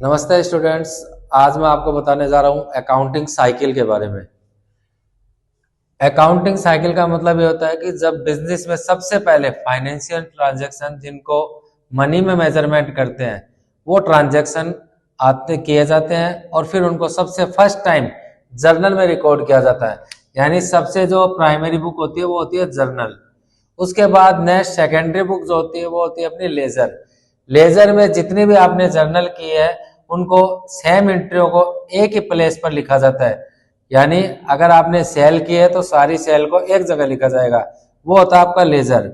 नमस्ते स्टूडेंट्स। आज मैं आपको बताने जा रहा हूँ अकाउंटिंग साइकिल के बारे में। अकाउंटिंग साइकिल का मतलब ये होता है कि जब बिजनेस में सबसे पहले फाइनेंशियल ट्रांजैक्शन जिनको मनी में मेजरमेंट करते हैं वो ट्रांजैक्शन आते किए जाते हैं और फिर उनको सबसे फर्स्ट टाइम जर्नल में रिकॉर्ड किया जाता है। यानी सबसे जो प्राइमरी बुक होती है वो होती है जर्नल। उसके बाद नेक्स्ट सेकेंडरी बुक जो होती है वो होती है अपनी लेजर। लेजर में जितनी भी आपने जर्नल की है उनको सेम एंट्रियों को एक ही प्लेस पर लिखा जाता है। यानी अगर आपने सेल की है तो सारी सेल को एक जगह लिखा जाएगा, वो होता है आपका लेजर।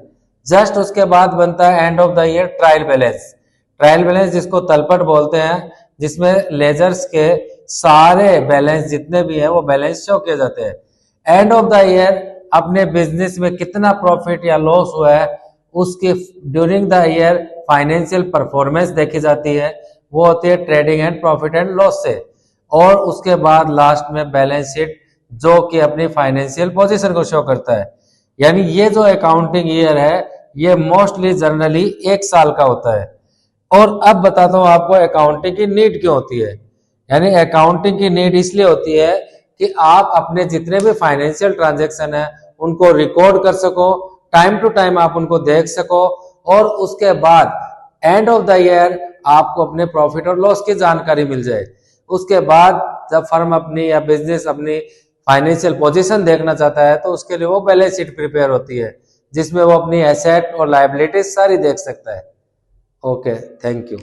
जस्ट उसके बाद बनता है end of the year trial balance. Trial balance जिसको तलपट बोलते हैं, जिसमें लेजर्स के सारे बैलेंस जितने भी हैं वो बैलेंस शो किए जाते हैं। एंड ऑफ द ईयर अपने बिजनेस में कितना प्रॉफिट या लॉस हुआ है उसकी during the year financial performance देखी जाती है, वो होती है trading and profit and loss से। और उसके बाद लास्ट में बैलेंस शीट जो कि अपनी फाइनेंशियल पोजीशन को शो करता है। यानी ये जो अकाउंटिंग ईयर है ये मोस्टली जनरली एक साल का होता है। और अब बताता हूं आपको अकाउंटिंग की नीड क्यों होती है। यानी अकाउंटिंग की नीड इसलिए होती है कि आप अपने जितने भी फाइनेंशियल ट्रांजैक्शन है उनको रिकॉर्ड कर सको, टाइम टू टाइम आप उनको देख सको और उसके बाद एंड ऑफ द ईयर आपको अपने प्रॉफिट और लॉस की जानकारी मिल जाए। उसके बाद जब फर्म अपनी या बिजनेस अपनी फाइनेंशियल पोजीशन देखना चाहता है तो उसके लिए वो बैलेंस शीट प्रिपेयर होती है जिसमें वो अपनी एसेट और लायबिलिटीज सारी देख सकता है। Okay, thank you.